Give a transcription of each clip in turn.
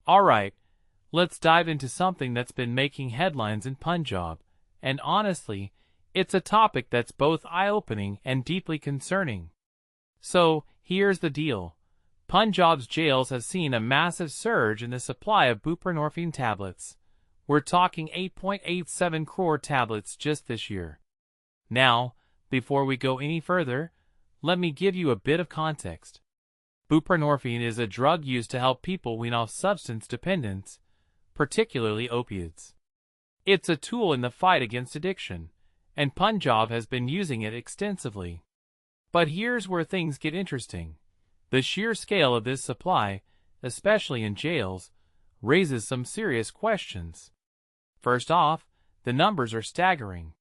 Alright, let's dive into something that's been making headlines in Punjab, and honestly, it's a topic that's both eye-opening and deeply concerning. So, here's the deal. Punjab's jails have seen a massive surge in the supply of buprenorphine tablets. We're talking 8.87 crore tablets just this year. Now, before we go any further, let me give you a bit of context. Buprenorphine is a drug used to help people wean off substance dependence, particularly opiates. It's a tool in the fight against addiction, and Punjab has been using it extensively. But here's where things get interesting. The sheer scale of this supply, especially in jails, raises some serious questions. First off, the numbers are staggering.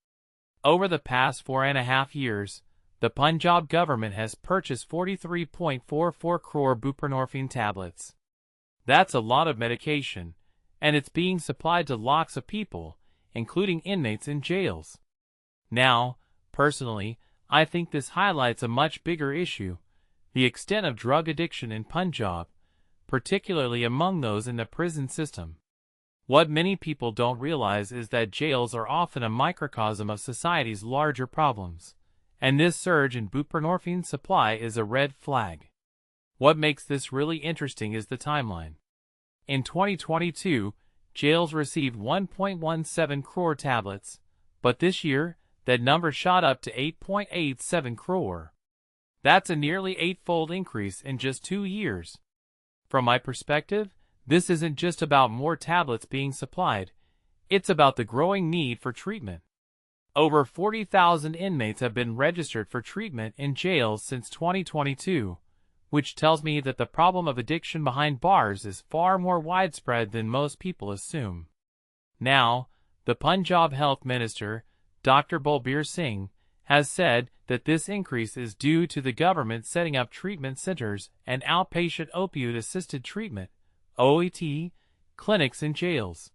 Over the past 4.5 years, the Punjab government has purchased 43.44 crore buprenorphine tablets. That's a lot of medication, and it's being supplied to lakhs of people, including inmates in jails. Now, personally, I think this highlights a much bigger issue: the extent of drug addiction in Punjab, particularly among those in the prison system. What many people don't realize is that jails are often a microcosm of society's larger problems, and this surge in buprenorphine supply is a red flag. What makes this really interesting is the timeline. In 2022, jails received 1.17 crore tablets, but this year, that number shot up to 8.87 crore. That's a nearly eightfold increase in just 2 years. From my perspective, this isn't just about more tablets being supplied, it's about the growing need for treatment. Over 40,000 inmates have been registered for treatment in jails since 2022, which tells me that the problem of addiction behind bars is far more widespread than most people assume. Now, the Punjab Health Minister, Dr. Jagrup Singh, has said that this increase is due to the government setting up treatment centers and outpatient opioid-assisted treatment (OAT) clinics in jails.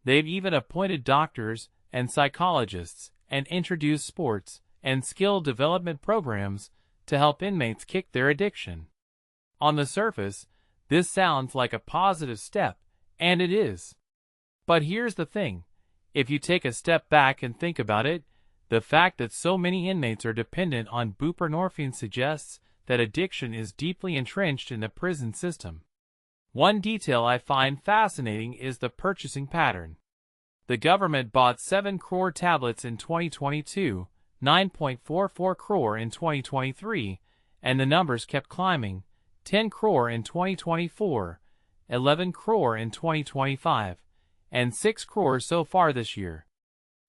They've even appointed doctors and psychologists and introduced sports and skill development programs to help inmates kick their addiction. On the surface, this sounds like a positive step, and it is. But here's the thing. If you take a step back and think about it, the fact that so many inmates are dependent on buprenorphine suggests that addiction is deeply entrenched in the prison system. One detail I find fascinating is the purchasing pattern. The government bought 7 crore tablets in 2022, 9.44 crore in 2023, and the numbers kept climbing: 10 crore in 2024, 11 crore in 2025, and 6 crore so far this year.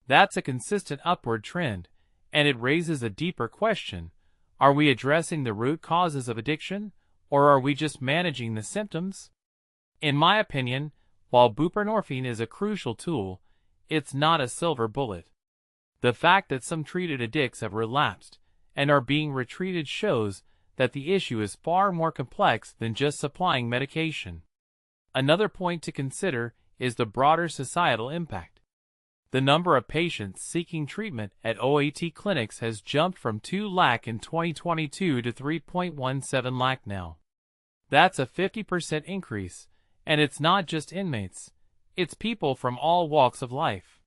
That's a consistent upward trend, and it raises a deeper question. Are we addressing the root causes of addiction, or are we just managing the symptoms? In my opinion, while buprenorphine is a crucial tool, it's not a silver bullet. The fact that some treated addicts have relapsed and are being retreated shows that the issue is far more complex than just supplying medication. Another point to consider is the broader societal impact. The number of patients seeking treatment at OAT clinics has jumped from 2 lakh in 2022 to 3.17 lakh now. That's a 50% increase, and it's not just inmates, it's people from all walks of life.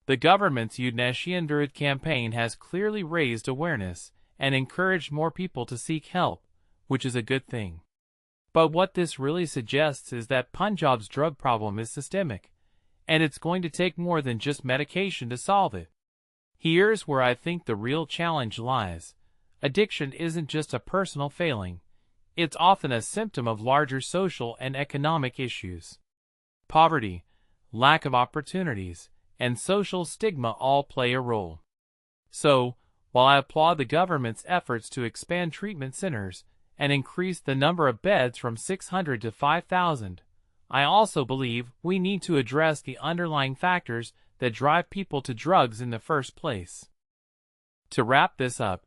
The government's Nashian Durud campaign has clearly raised awareness and encouraged more people to seek help, which is a good thing. But what this really suggests is that Punjab's drug problem is systemic, and it's going to take more than just medication to solve it. Here's where I think the real challenge lies. Addiction isn't just a personal failing. It's often a symptom of larger social and economic issues. Poverty, lack of opportunities, and social stigma all play a role. So, while I applaud the government's efforts to expand treatment centers and increase the number of beds from 600 to 5,000, I also believe we need to address the underlying factors that drive people to drugs in the first place. To wrap this up,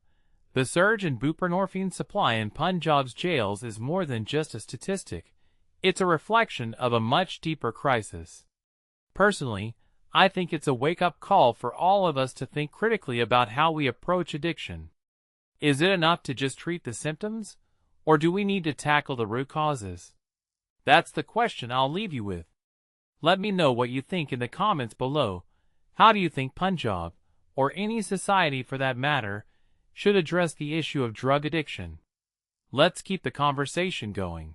the surge in buprenorphine supply in Punjab's jails is more than just a statistic. It's a reflection of a much deeper crisis. Personally, I think it's a wake-up call for all of us to think critically about how we approach addiction. Is it enough to just treat the symptoms, or do we need to tackle the root causes? That's the question I'll leave you with. Let me know what you think in the comments below. How do you think Punjab, or any society for that matter, should address the issue of drug addiction? Let's keep the conversation going.